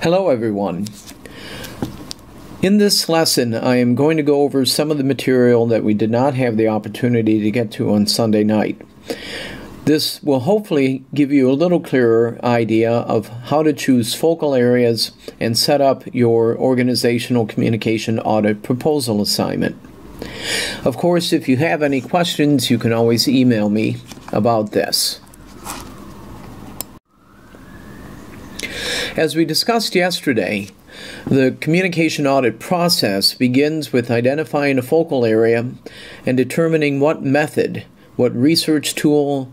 Hello everyone. In this lesson I am going to go over some of the material that we did not have the opportunity to get to on Sunday night. This will hopefully give you a little clearer idea of how to choose focal areas and set up your organizational communication audit proposal assignment. Of course, if you have any questions, you can always email me about this. As we discussed yesterday, the communication audit process begins with identifying a focal area and determining what method, what research tool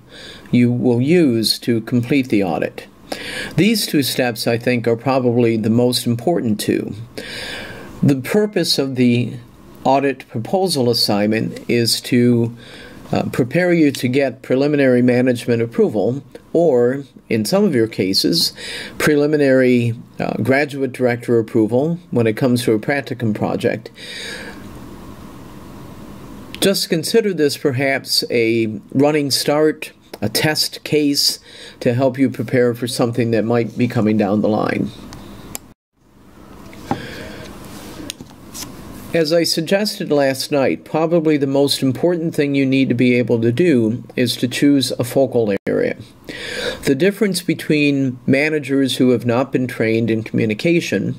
you will use to complete the audit. These two steps, I think, are probably the most important two. The purpose of the audit proposal assignment is to prepare you to get preliminary management approval, or in some of your cases, preliminary graduate director approval when it comes to a practicum project. Just consider this perhaps a running start, a test case to help you prepare for something that might be coming down the line. As I suggested last night, probably the most important thing you need to be able to do is to choose a focal area. The difference between managers who have not been trained in communication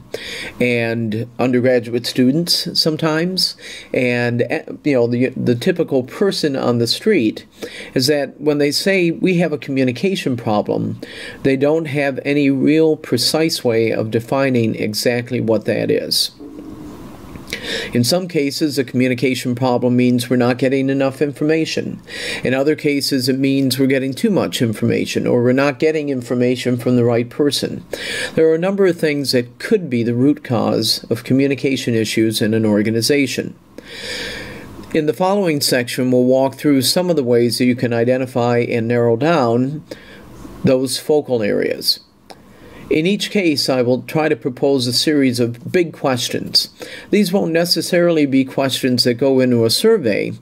and undergraduate students sometimes, and the typical person on the street, is that when they say we have a communication problem, they don't have any real precise way of defining exactly what that is. In some cases, a communication problem means we're not getting enough information. In other cases, it means we're getting too much information, or we're not getting information from the right person. There are a number of things that could be the root cause of communication issues in an organization. In the following section, we'll walk through some of the ways that you can identify and narrow down those focal areas. In each case, I will try to propose a series of big questions. These won't necessarily be questions that go into a survey,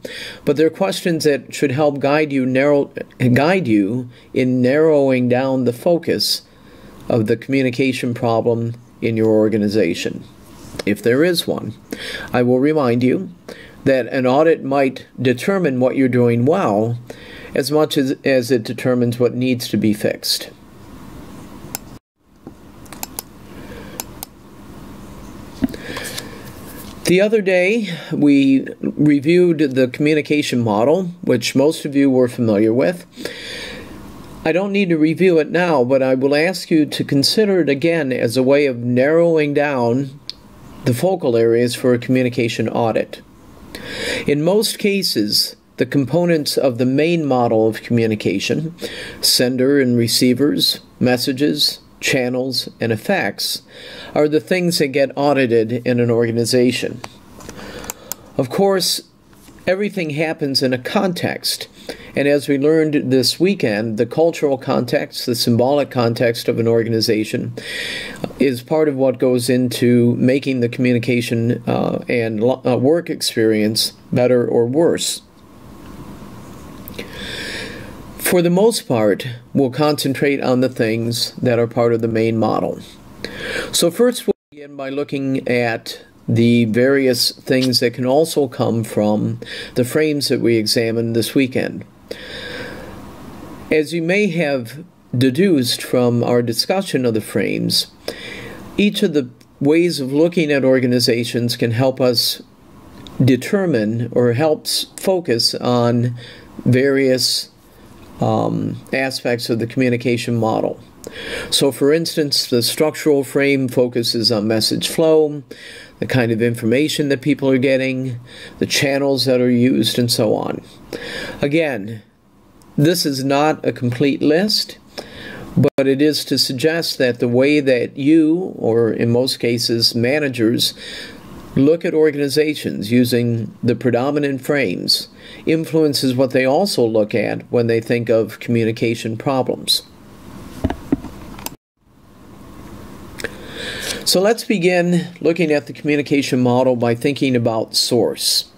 but they're questions that should help guide you in narrowing down the focus of the communication problem in your organization. If there is one, I will remind you that an audit might determine what you're doing well as much as it determines what needs to be fixed. The other day, we reviewed the communication model, which most of you were familiar with. I don't need to review it now, but I will ask you to consider it again as a way of narrowing down the focal areas for a communication audit. In most cases, the components of the main model of communication, sender and receivers, messages, channels, and effects, are the things that get audited in an organization. Of course, everything happens in a context, and as we learned this weekend, the cultural context, the symbolic context of an organization is part of what goes into making the communication and work experience better or worse. For the most part, we'll concentrate on the things that are part of the main model. So first we'll begin by looking at the various things that can also come from the frames that we examined this weekend. As you may have deduced from our discussion of the frames, each of the ways of looking at organizations can help us determine or helps focus on various aspects of the communication model. So for instance, the structural frame focuses on message flow, the kind of information that people are getting, the channels that are used, and so on. Again, this is not a complete list, but it is to suggest that the way that you, or in most cases managers, look at organizations using the predominant frames influences what they also look at when they think of communication problems. So let's begin looking at the communication model by thinking about source.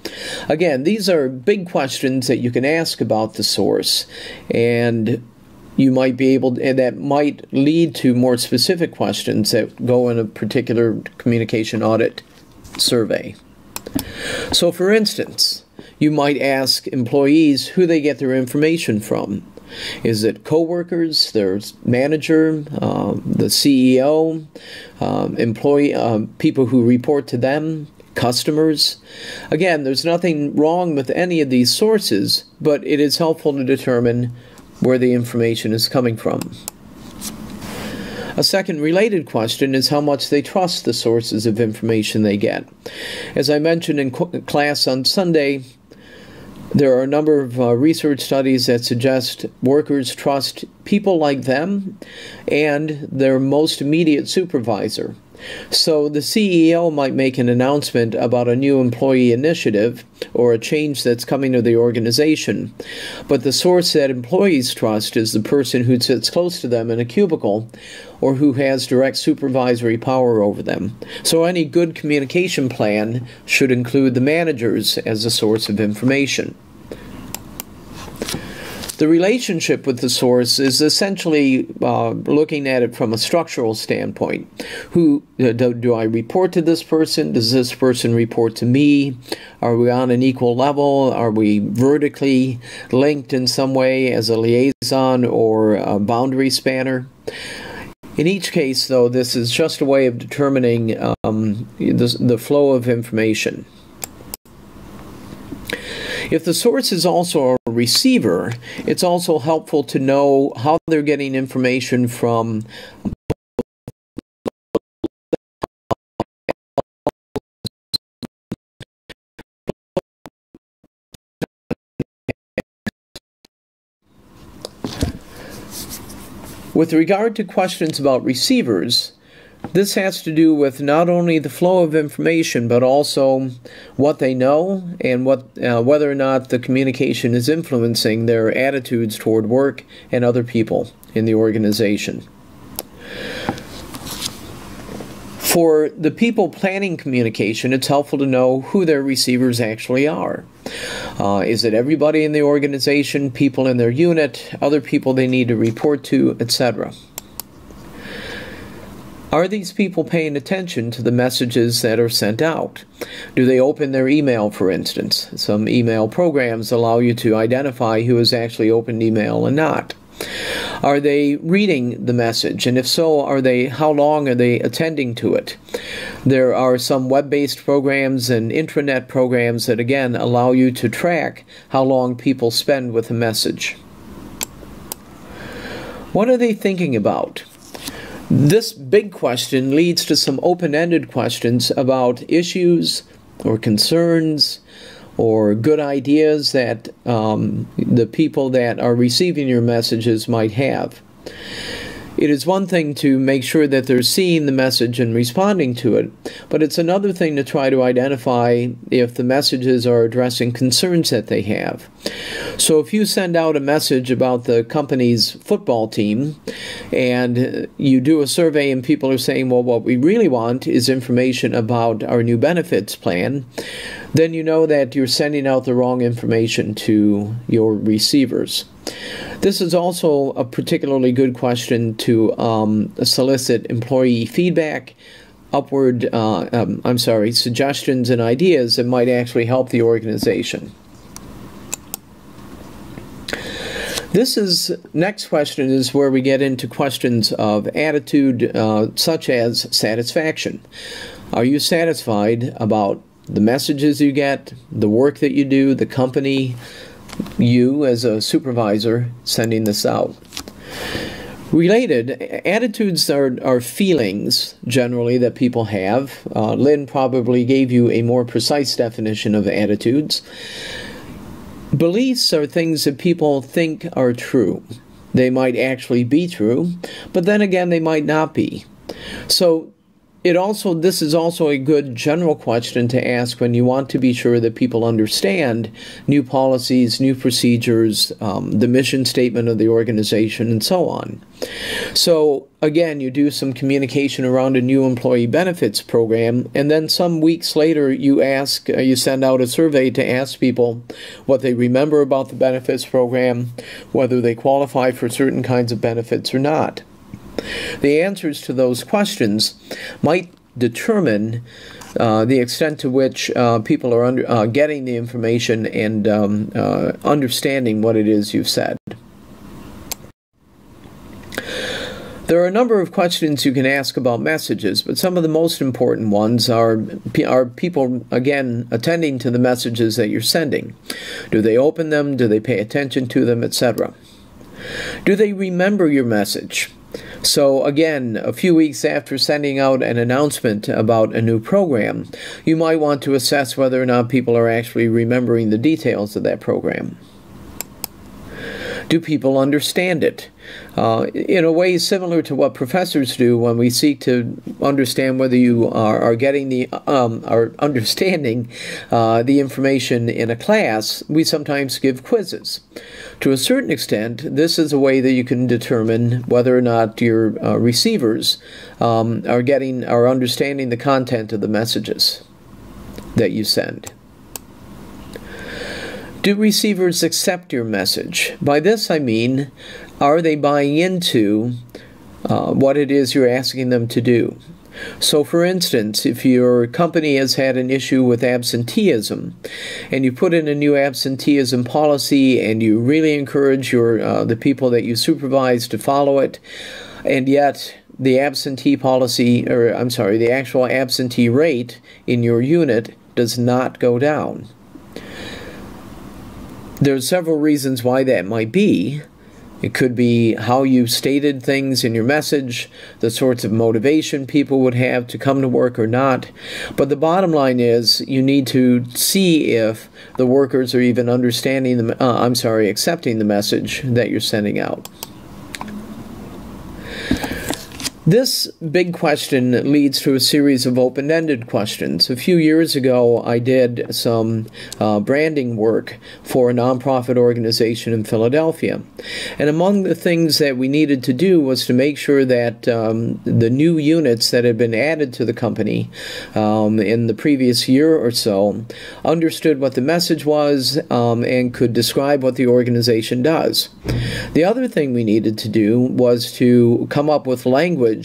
Again, these are big questions that you can ask about the source, and you might be able to, and that might lead to more specific questions that go in a particular communication audit survey. So for instance, you might ask employees who they get their information from. Is it coworkers, their manager, the CEO, people who report to them, customers? Again, there's nothing wrong with any of these sources, but it is helpful to determine where the information is coming from. A second related question is how much they trust the sources of information they get. As I mentioned in class on Sunday, there are a number of research studies that suggest workers trust people like them and their most immediate supervisor. So the CEO might make an announcement about a new employee initiative or a change that's coming to the organization, but the source that employees trust is the person who sits close to them in a cubicle or who has direct supervisory power over them. So any good communication plan should include the managers as a source of information. The relationship with the source is essentially looking at it from a structural standpoint. Who do I report to this person? Does this person report to me? Are we on an equal level? Are we vertically linked in some way as a liaison or a boundary spanner? In each case, though, this is just a way of determining the flow of information. If the source is also a receiver, it's also helpful to know how they're getting information from With regard to questions about receivers, this has to do with not only the flow of information, but also what they know and whether or not the communication is influencing their attitudes toward work and other people in the organization. For the people planning communication, it's helpful to know who their receivers actually are. Is it everybody in the organization, people in their unit, other people they need to report to, etc.? Are these people paying attention to the messages that are sent out? Do they open their email, for instance? Some email programs allow you to identify who has actually opened email and not. Are they reading the message? And if so, how long are they attending to it? There are some web-based programs and intranet programs that, again, allow you to track how long people spend with a message. What are they thinking about? This big question leads to some open-ended questions about issues or concerns or good ideas that the people that are receiving your messages might have. It is one thing to make sure that they're seeing the message and responding to it, but it's another thing to try to identify if the messages are addressing concerns that they have. So if you send out a message about the company's football team and you do a survey and people are saying, well, what we really want is information about our new benefits plan, then you know that you're sending out the wrong information to your receivers. This is also a particularly good question to solicit employee feedback, suggestions and ideas that might actually help the organization. Next question is where we get into questions of attitude, such as satisfaction. Are you satisfied about the messages you get, the work that you do, the company, you as a supervisor sending this out? Related, attitudes are feelings generally that people have. Lynn probably gave you a more precise definition of attitudes. Beliefs are things that people think are true. They might actually be true, but then again they might not be. So This is also a good general question to ask when you want to be sure that people understand new policies, new procedures, the mission statement of the organization, and so on. So again, you do some communication around a new employee benefits program, and then some weeks later you send out a survey to ask people what they remember about the benefits program, whether they qualify for certain kinds of benefits or not. The answers to those questions might determine the extent to which people are getting the information and understanding what it is you've said. There are a number of questions you can ask about messages, but some of the most important ones are people, again, attending to the messages that you're sending. Do they open them? Do they pay attention to them, etc.? Do they remember your message? So again, a few weeks after sending out an announcement about a new program, you might want to assess whether or not people are actually remembering the details of that program. Do people understand it? In a way similar to what professors do when we seek to understand whether you are getting are understanding the information in a class, we sometimes give quizzes. To a certain extent, this is a way that you can determine whether or not your receivers are understanding the content of the messages that you send. Do receivers accept your message? By this I mean, are they buying into what it is you're asking them to do? So for instance, if your company has had an issue with absenteeism, and you put in a new absenteeism policy, and you really encourage the people that you supervise to follow it, and yet the the actual absentee rate in your unit does not go down. There are several reasons why that might be. It could be how you stated things in your message, the sorts of motivation people would have to come to work or not. But the bottom line is you need to see if the workers are even accepting the message that you're sending out. This big question leads to a series of open-ended questions. A few years ago, I did some branding work for a nonprofit organization in Philadelphia. And among the things that we needed to do was to make sure that the new units that had been added to the company in the previous year or so understood what the message was and could describe what the organization does. The other thing we needed to do was to come up with language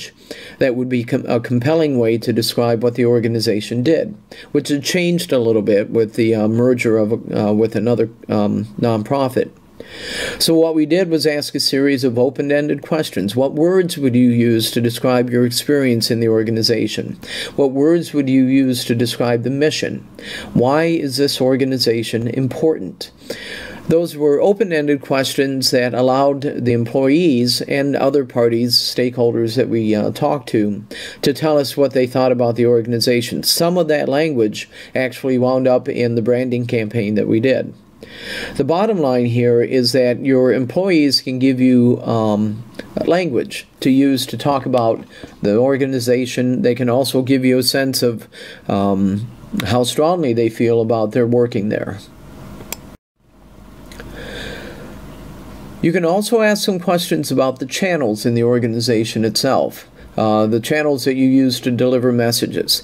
that would be a compelling way to describe what the organization did, which had changed a little bit with the merger with another nonprofit. So what we did was ask a series of open-ended questions. What words would you use to describe your experience in the organization? What words would you use to describe the mission? Why is this organization important? Those were open-ended questions that allowed the employees and other parties, stakeholders that we talked to tell us what they thought about the organization. Some of that language actually wound up in the branding campaign that we did. The bottom line here is that your employees can give you language to use to talk about the organization. They can also give you a sense of how strongly they feel about their working there. You can also ask some questions about the channels in the organization itself, the channels that you use to deliver messages.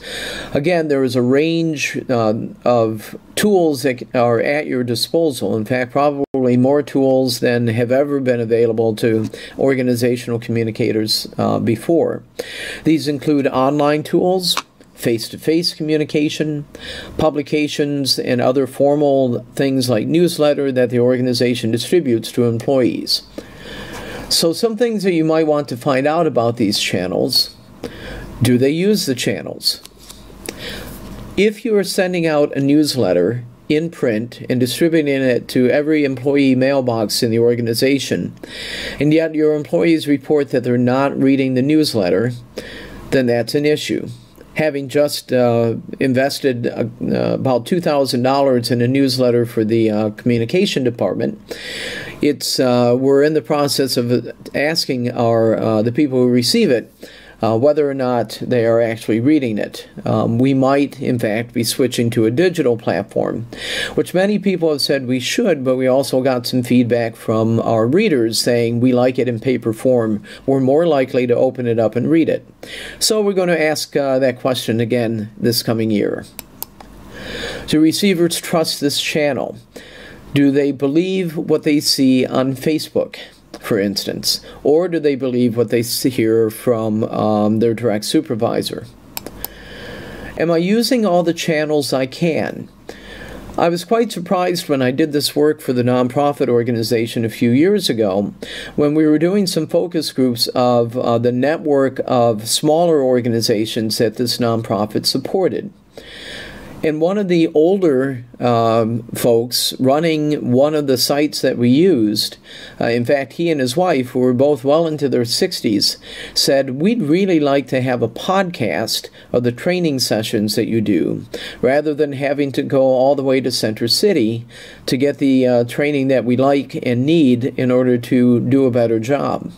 Again, there is a range of tools that are at your disposal. In fact, probably more tools than have ever been available to organizational communicators before. These include online tools, face-to-face communication, publications, and other formal things like newsletter that the organization distributes to employees. So some things that you might want to find out about these channels. Do they use the channels? If you are sending out a newsletter in print and distributing it to every employee mailbox in the organization, and yet your employees report that they're not reading the newsletter, then that's an issue. Having just invested about $2,000 in a newsletter for the communication department, we're in the process of asking the people who receive it whether or not they are actually reading it. We might, in fact, be switching to a digital platform, which many people have said we should, but we also got some feedback from our readers saying we like it in paper form. We're more likely to open it up and read it. So we're going to ask that question again this coming year. Do receivers trust this channel? Do they believe what they see on Facebook, for instance? Or do they believe what they hear from their direct supervisor? Am I using all the channels I can? I was quite surprised when I did this work for the nonprofit organization a few years ago when we were doing some focus groups of the network of smaller organizations that this nonprofit supported. And one of the older folks running one of the sites that we used, in fact, he and his wife, who were both well into their 60s, said, we'd really like to have a podcast of the training sessions that you do, rather than having to go all the way to Center City to get the training that we like and need in order to do a better job.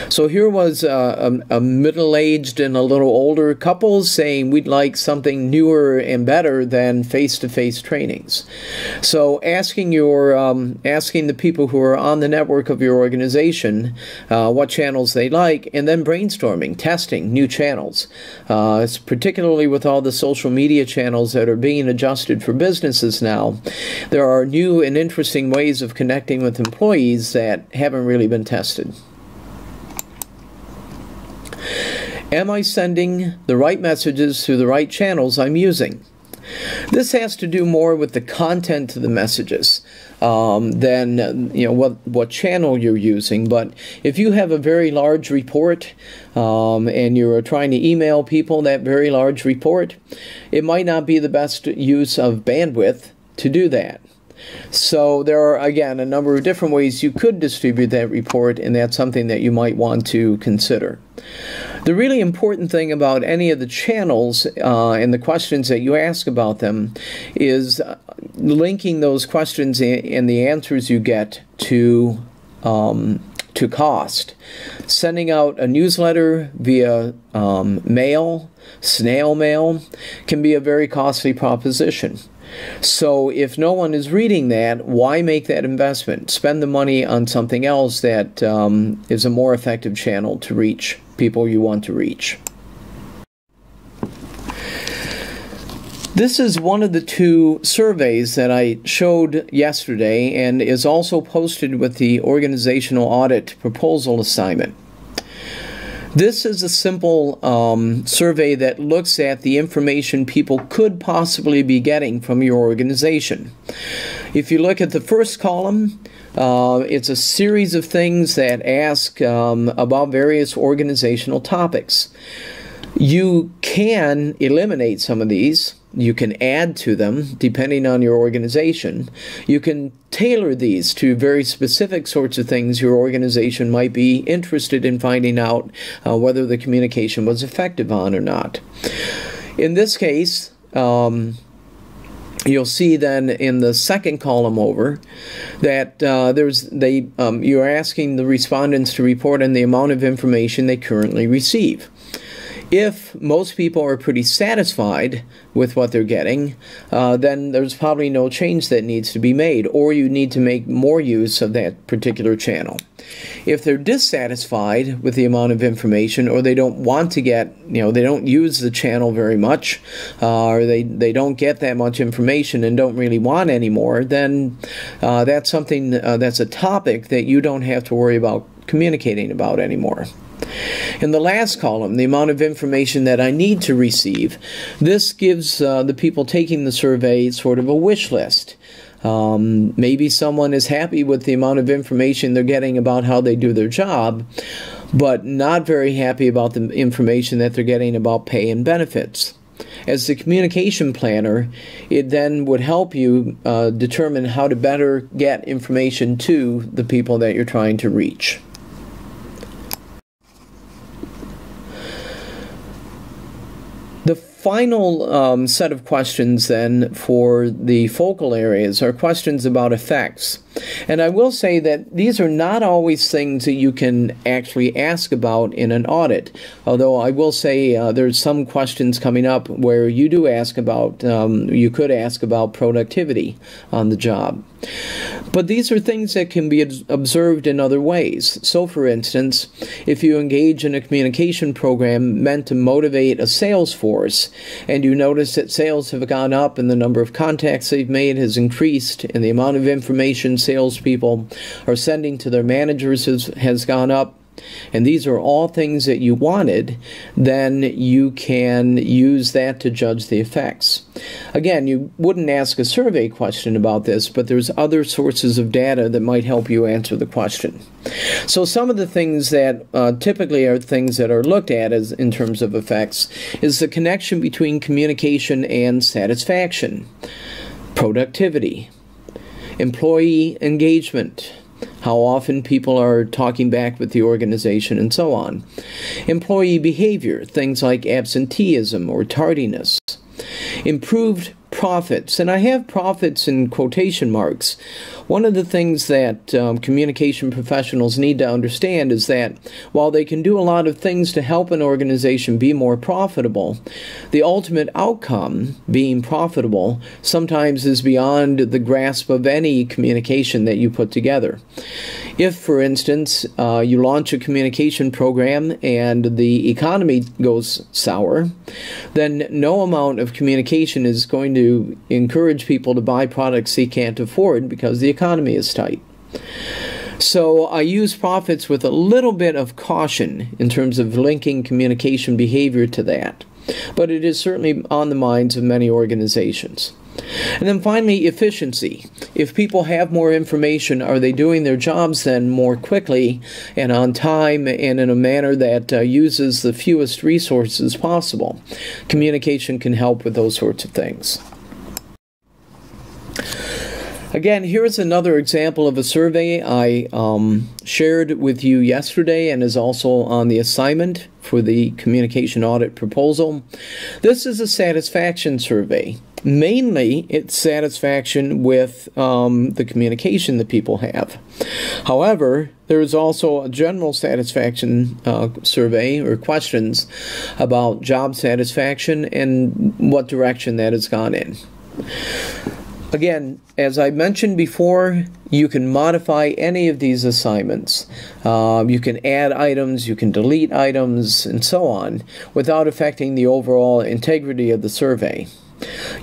So here was a middle-aged and a little older couple saying we'd like something newer and better than face-to-face trainings. So asking the people who are on the network of your organization what channels they like, and then brainstorming, testing new channels. Particularly with all the social media channels that are being adjusted for businesses now, there are new and interesting ways of connecting with employees that haven't really been tested. Am I sending the right messages through the right channels I'm using? This has to do more with the content of the messages than what channel you're using. But if you have a very large report and you're trying to email people that very large report, it might not be the best use of bandwidth to do that. So there are, again, a number of different ways you could distribute that report, and that's something that you might want to consider. The really important thing about any of the channels and the questions that you ask about them is linking those questions and the answers you get to cost. Sending out a newsletter via mail, snail mail, can be a very costly proposition. So if no one is reading that, why make that investment? Spend the money on something else that is a more effective channel to reach people you want to reach. This is one of the two surveys that I showed yesterday and is also posted with the organizational audit proposal assignment. This is a simple survey that looks at the information people could possibly be getting from your organization. If you look at the first column, it's a series of things that ask about various organizational topics. You can eliminate some of these. You can add to them depending on your organization. You can tailor these to very specific sorts of things your organization might be interested in finding out whether the communication was effective on or not. In this case, you'll see then in the second column over that you're asking the respondents to report on the amount of information they currently receive. If most people are pretty satisfied with what they're getting, then there's probably no change that needs to be made, or you need to make more use of that particular channel. If they're dissatisfied with the amount of information, or they don't want to get, they don't use the channel very much, or they don't get that much information and don't really want any more, then that's something, that's a topic that you don't have to worry about communicating about anymore. In the last column, the amount of information that I need to receive, this gives the people taking the survey sort of a wish list. Maybe someone is happy with the amount of information they're getting about how they do their job, but not very happy about the information that they're getting about pay and benefits. As the communication planner, it then would help you determine how to better get information to the people that you're trying to reach. The final set of questions then for the focal areas are questions about effects. And I will say that these are not always things that you can actually ask about in an audit, although I will say there's some questions coming up where you do ask about, you could ask about productivity on the job. But these are things that can be observed in other ways. So for instance, if you engage in a communication program meant to motivate a sales force, and you notice that sales have gone up and the number of contacts they've made has increased and the amount of information salespeople are sending to their managers has gone up, and these are all things that you wanted, then you can use that to judge the effects. Again, you wouldn't ask a survey question about this, but there's other sources of data that might help you answer the question. So some of the things that typically are things that are looked at as in terms of effects is the connection between communication and satisfaction, productivity, employee engagement, how often people are talking back with the organization, and so on. Employee behavior, things like absenteeism or tardiness. Improved profits, and I have profits in quotation marks. One of the things that communication professionals need to understand is that while they can do a lot of things to help an organization be more profitable, the ultimate outcome, being profitable, sometimes is beyond the grasp of any communication that you put together. If, for instance, you launch a communication program and the economy goes sour, then no amount of communication is going to encourage people to buy products they can't afford because the economy is tight. So I use profits with a little bit of caution in terms of linking communication behavior to that, but it is certainly on the minds of many organizations. And then finally, efficiency. If people have more information, are they doing their jobs then more quickly and on time and in a manner that uses the fewest resources possible? Communication can help with those sorts of things. Again, here's another example of a survey I shared with you yesterday and is also on the assignment for the communication audit proposal. This is a satisfaction survey. Mainly, it's satisfaction with the communication that people have. However, there is also a general satisfaction survey or questions about job satisfaction and what direction that has gone in. Again, as I mentioned before, you can modify any of these assignments. You can add items, you can delete items, and so on, without affecting the overall integrity of the survey.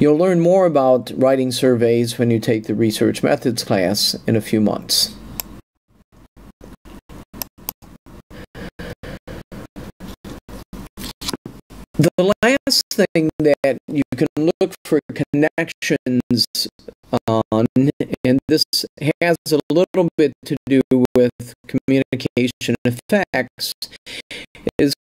You'll learn more about writing surveys when you take the Research Methods class in a few months. The last thing that you can look for connections on, and this has a little bit to do with communication effects, is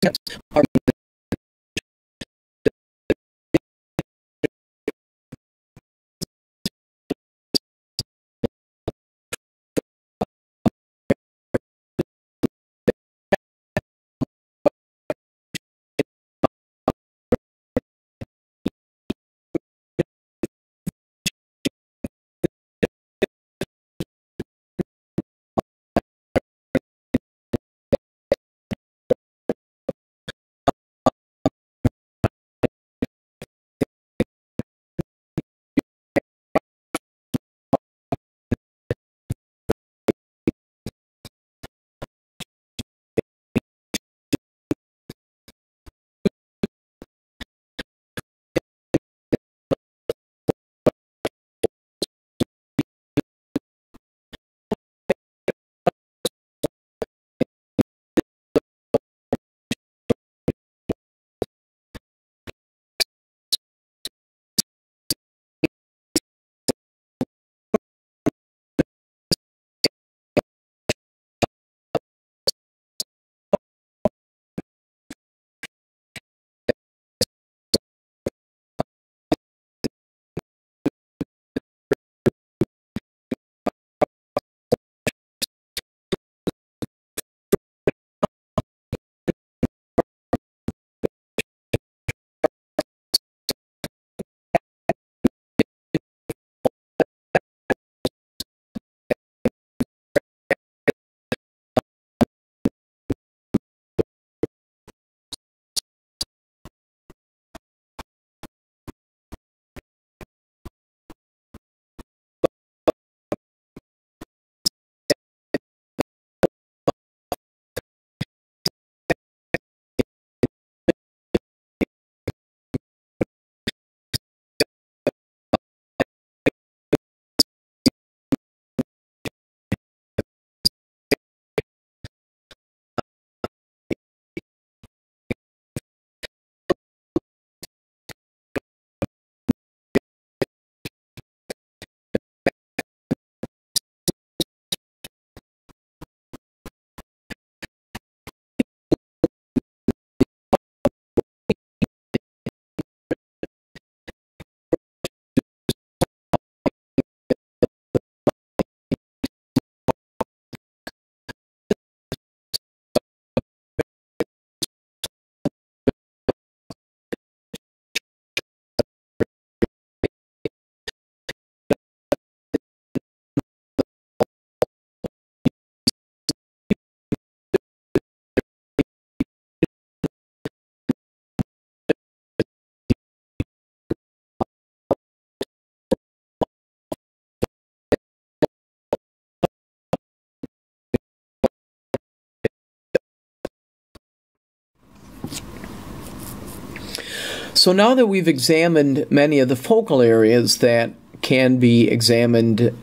So now that we've examined many of the focal areas that can be examined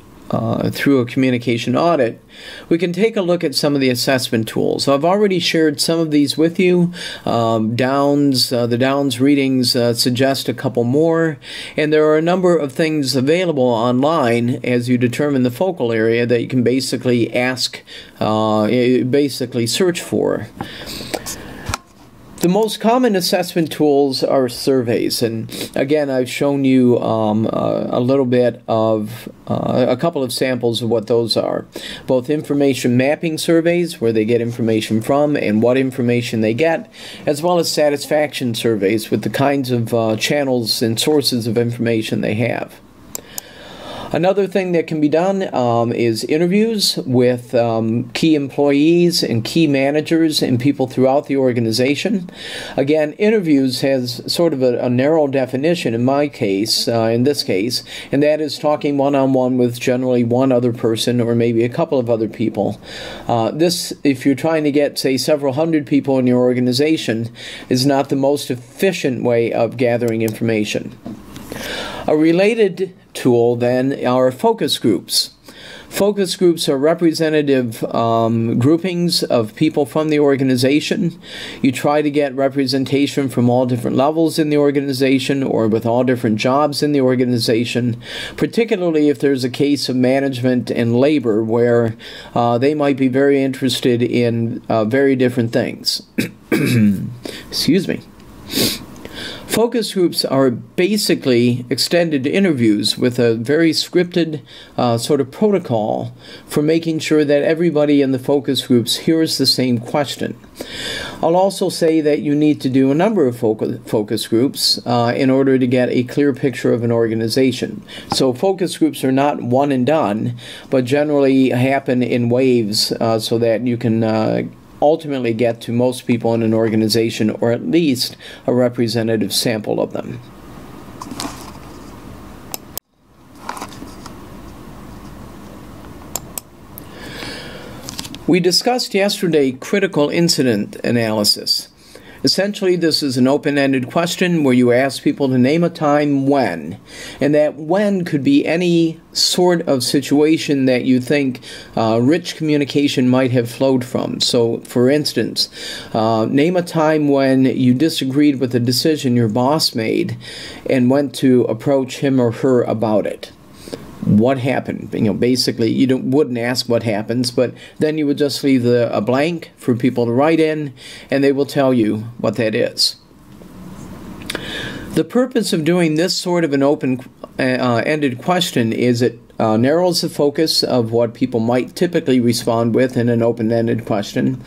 through a communication audit, we can take a look at some of the assessment tools. So I've already shared some of these with you. The Downs readings suggest a couple more, and there are a number of things available online as you determine the focal area that you can basically search for. The most common assessment tools are surveys, and again, I've shown you a little bit of a couple of samples of what those are. Both information mapping surveys, where they get information from and what information they get, as well as satisfaction surveys with the kinds of channels and sources of information they have. Another thing that can be done is interviews with key employees and key managers and people throughout the organization. Again, interviews has sort of a narrow definition in this case, and that is talking one-on-one with generally one other person or maybe a couple of other people. This, if you're trying to get, say, several hundred people in your organization, is not the most efficient way of gathering information. A related tool, then, are focus groups. Focus groups are representative groupings of people from the organization. You try to get representation from all different levels in the organization or with all different jobs in the organization, particularly if there's a case of management and labor where they might be very interested in very different things. Excuse me. Focus groups are basically extended interviews with a very scripted sort of protocol for making sure that everybody in the focus groups hears the same question. I'll also say that you need to do a number of focus groups in order to get a clear picture of an organization. So focus groups are not one and done, but generally happen in waves so that you can ultimately get to most people in an organization, or at least a representative sample of them. We discussed yesterday critical incident analysis. Essentially, this is an open-ended question where you ask people to name a time when, and that when could be any sort of situation that you think rich communication might have flowed from. So, for instance, name a time when you disagreed with a decision your boss made and went to approach him or her about it. What happened? Basically, you wouldn't ask what happens, but then you would just leave a blank for people to write in, and they will tell you what that is. The purpose of doing this sort of an open-ended question is it narrows the focus of what people might typically respond with in an open-ended question.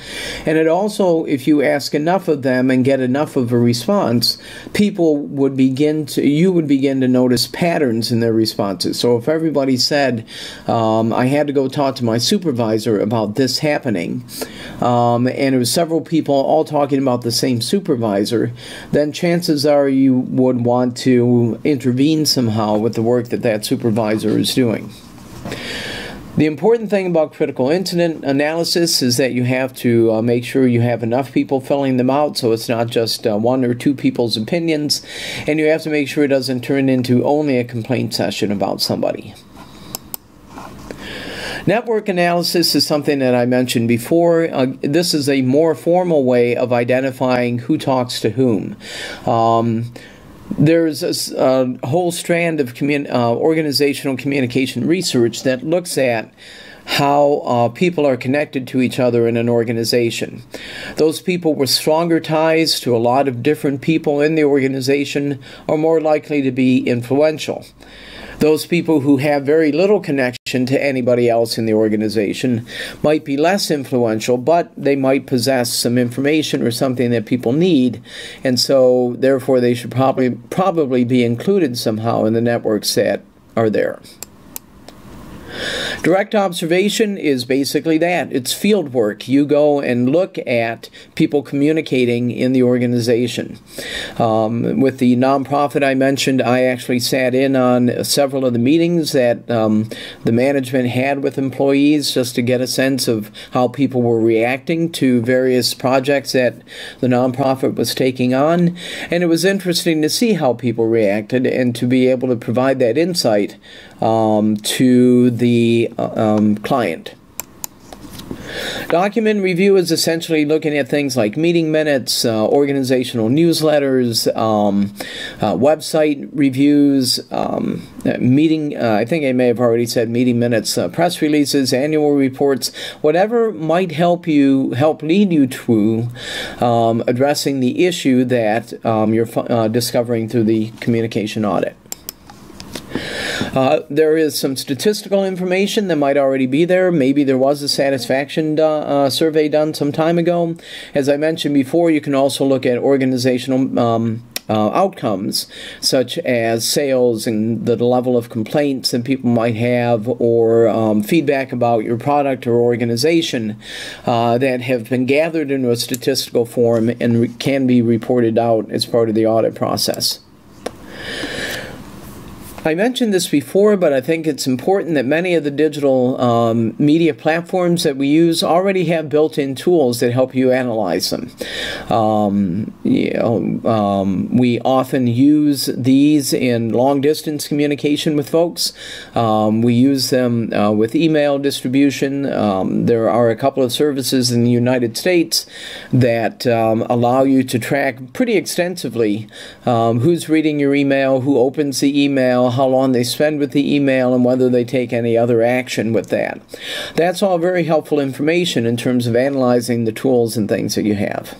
And it also, if you ask enough of them and get enough of a response, you would begin to notice patterns in their responses. So if everybody said, I had to go talk to my supervisor about this happening, and it was several people all talking about the same supervisor, then chances are you would want to intervene somehow with the work that supervisor is doing. The important thing about critical incident analysis is that you have to make sure you have enough people filling them out, so it's not just one or two people's opinions, and you have to make sure it doesn't turn into only a complaint session about somebody. Network analysis is something that I mentioned before. This is a more formal way of identifying who talks to whom. There's a whole strand of organizational communication research that looks at how people are connected to each other in an organization. Those people with stronger ties to a lot of different people in the organization are more likely to be influential. Those people who have very little connection to anybody else in the organization might be less influential, but they might possess some information or something that people need, and so therefore they should probably be included somehow in the networks that are there. Direct observation is basically that. It's field work. You go and look at people communicating in the organization. With the nonprofit I mentioned, I actually sat in on several of the meetings that the management had with employees just to get a sense of how people were reacting to various projects that the nonprofit was taking on. And it was interesting to see how people reacted and to be able to provide that insight to the client. Document review is essentially looking at things like meeting minutes, organizational newsletters, website reviews, I think I may have already said meeting minutes, press releases, annual reports, whatever might help lead you to addressing the issue that you're discovering through the communication audit. There is some statistical information that might already be there. Maybe there was a satisfaction survey done some time ago. As I mentioned before, you can also look at organizational outcomes, such as sales and the level of complaints that people might have, or feedback about your product or organization that have been gathered into a statistical form and can be reported out as part of the audit process. I mentioned this before, but I think it's important that many of the digital media platforms that we use already have built-in tools that help you analyze them. We often use these in long-distance communication with folks. We use them with email distribution. There are a couple of services in the United States that allow you to track pretty extensively who's reading your email, who opens the email, how long they spend with the email, and whether they take any other action with that. That's all very helpful information in terms of analyzing the tools and things that you have.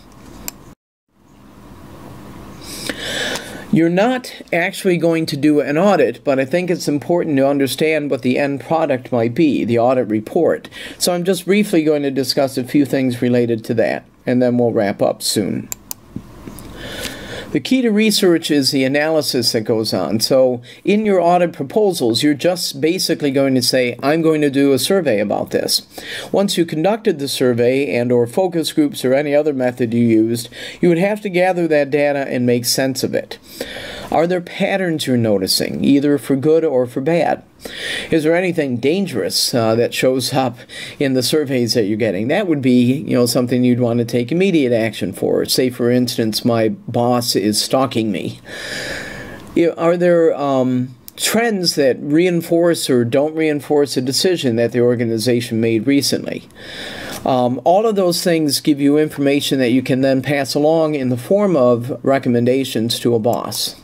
You're not actually going to do an audit, but I think it's important to understand what the end product might be, the audit report. So I'm just briefly going to discuss a few things related to that, and then we'll wrap up soon. The key to research is the analysis that goes on. So in your audit proposals, you're just basically going to say, I'm going to do a survey about this. Once you conducted the survey and or focus groups or any other method you used, you would have to gather that data and make sense of it. Are there patterns you're noticing, either for good or for bad? Is there anything dangerous that shows up in the surveys that you're getting? That would be, something you'd want to take immediate action for. Say, for instance, my boss is stalking me. Are there trends that reinforce or don't reinforce a decision that the organization made recently? All of those things give you information that you can then pass along in the form of recommendations to a boss.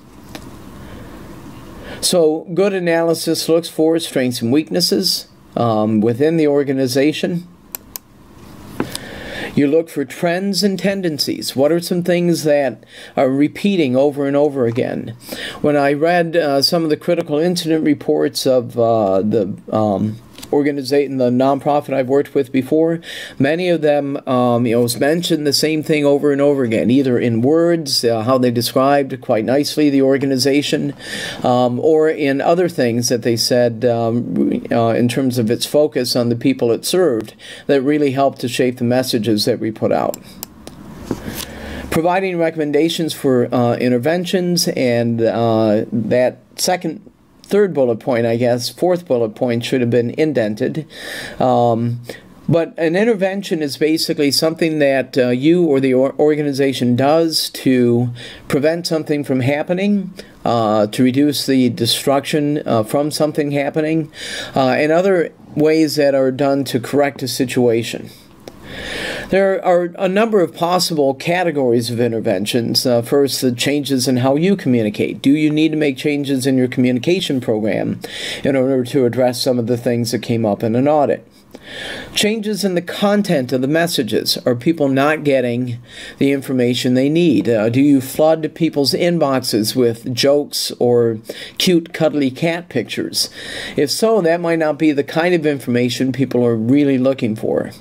So good analysis looks for strengths and weaknesses within the organization. You look for trends and tendencies. What are some things that are repeating over and over again? When I read some of the critical incident reports of the nonprofit I've worked with before, many of them mentioned the same thing over and over again, either in words, how they described quite nicely the organization, or in other things that they said in terms of its focus on the people it served that really helped to shape the messages that we put out. Providing recommendations for interventions, and that third bullet point, I guess, fourth bullet point should have been indented. But an intervention is basically something that you or the organization does to prevent something from happening, to reduce the destruction from something happening, and other ways that are done to correct a situation. There are a number of possible categories of interventions. First, the changes in how you communicate. Do you need to make changes in your communication program in order to address some of the things that came up in an audit? Changes in the content of the messages. Are people not getting the information they need? Do you flood people's inboxes with jokes or cute, cuddly cat pictures? If so, that might not be the kind of information people are really looking for.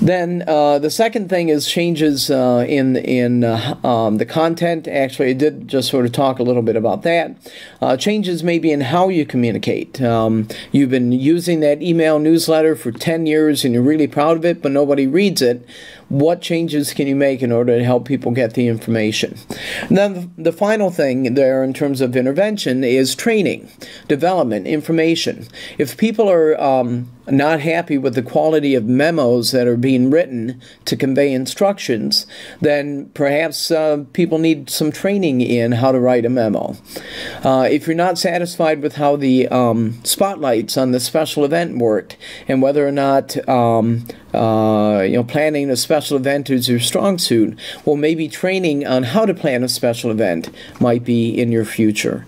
Then the second thing is changes in the content. Actually, I did just sort of talk a little bit about that. Changes maybe in how you communicate. You've been using that email newsletter for 10 years and you're really proud of it, but nobody reads it. What changes can you make in order to help people get the information? And then the final thing there in terms of intervention is training, development, information. If people are not happy with the quality of memos that are being written to convey instructions, then perhaps people need some training in how to write a memo. If you're not satisfied with how the spotlights on the special event worked and whether or not planning a special event is your strong suit, well, maybe training on how to plan a special event might be in your future.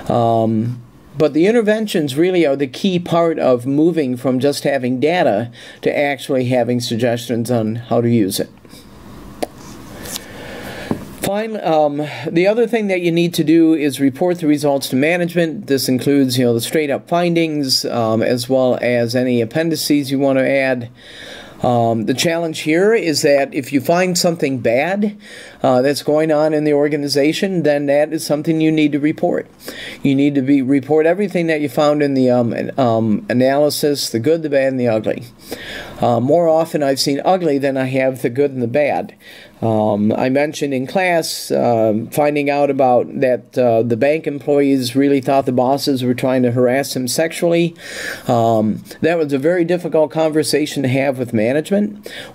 But the interventions really are the key part of moving from just having data to actually having suggestions on how to use it. The other thing that you need to do is report the results to management. This includes, the straight-up findings as well as any appendices you want to add. The challenge here is that if you find something bad that's going on in the organization, then that is something you need to report. You need to report everything that you found in the analysis, the good, the bad, and the ugly. More often I've seen ugly than I have the good and the bad. I mentioned in class finding out about that the bank employees really thought the bosses were trying to harass them sexually. That was a very difficult conversation to have with management.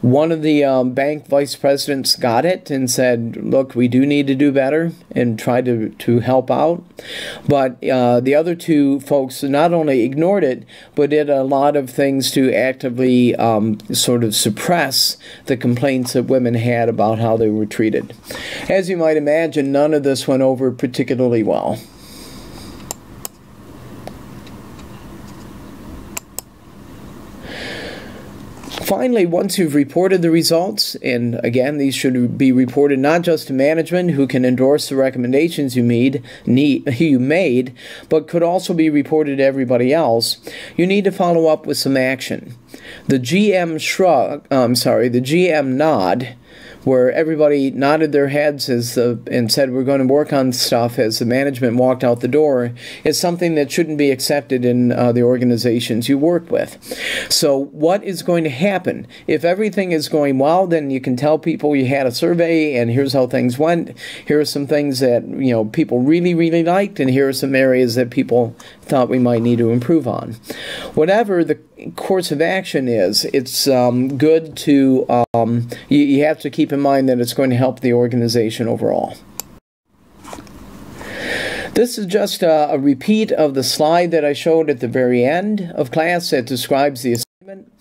One of the bank vice presidents got it and said, look, we do need to do better, and tried to help out. But the other two folks not only ignored it, but did a lot of things to actively sort of suppress the complaints that women had about how they were treated. As you might imagine, none of this went over particularly well. Finally, once you've reported the results, and again, these should be reported not just to management who can endorse the recommendations you made, but could also be reported to everybody else, you need to follow up with some action. The GM nod, where everybody nodded their heads and said we're going to work on stuff as the management walked out the door, is something that shouldn't be accepted in the organizations you work with. So what is going to happen? If everything is going well, then you can tell people you had a survey and here's how things went. Here are some things that people really, really liked, and here are some areas that people thought we might need to improve on. Whatever the course of action is, it's good to, you have to keep in mind that it's going to help the organization overall. This is just a repeat of the slide that I showed at the very end of class that describes the assignment.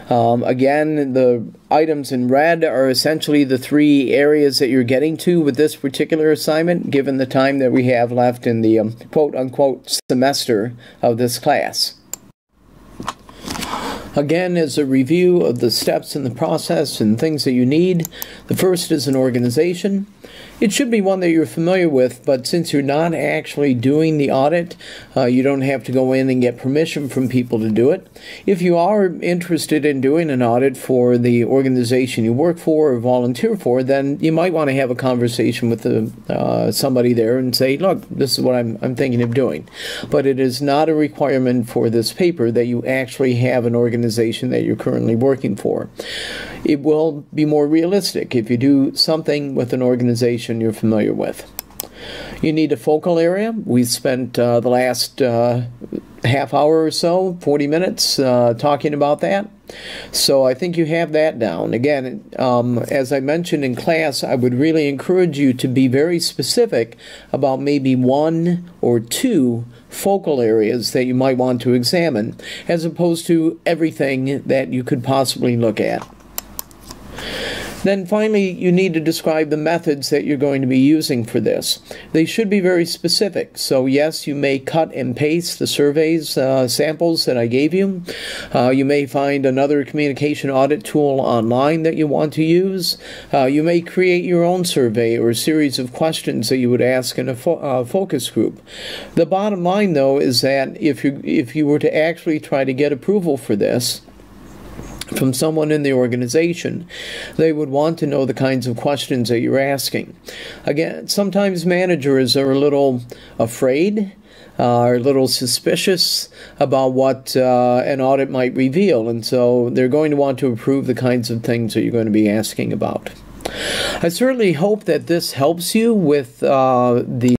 Again, the items in red are essentially the 3 areas that you're getting to with this particular assignment, given the time that we have left in the quote-unquote semester of this class. Again, as a review of the steps in the process and things that you need, the first is an organization. It should be one that you're familiar with, but since you're not actually doing the audit, you don't have to go in and get permission from people to do it. If you are interested in doing an audit for the organization you work for or volunteer for, then you might want to have a conversation with somebody there and say, look, this is what I'm thinking of doing. But it is not a requirement for this paper that you actually have an organization that you're currently working for. It will be more realistic if you do something with an organization you're familiar with. You need a focal area. We spent the last half hour or so, 40 minutes, talking about that. So I think you have that down. Again, as I mentioned in class, I would really encourage you to be very specific about maybe 1 or 2 focal areas that you might want to examine, as opposed to everything that you could possibly look at. Then finally, you need to describe the methods that you're going to be using for this. They should be very specific. So yes, you may cut and paste the surveys samples that I gave you. You may find another communication audit tool online that you want to use. You may create your own survey or a series of questions that you would ask in a focus group. The bottom line, though, is that if you were to actually try to get approval for this, from someone in the organization, they would want to know the kinds of questions that you're asking. Again, sometimes managers are a little afraid, are a little suspicious about what an audit might reveal, and so they're going to want to approve the kinds of things that you're going to be asking about. I certainly hope that this helps you with the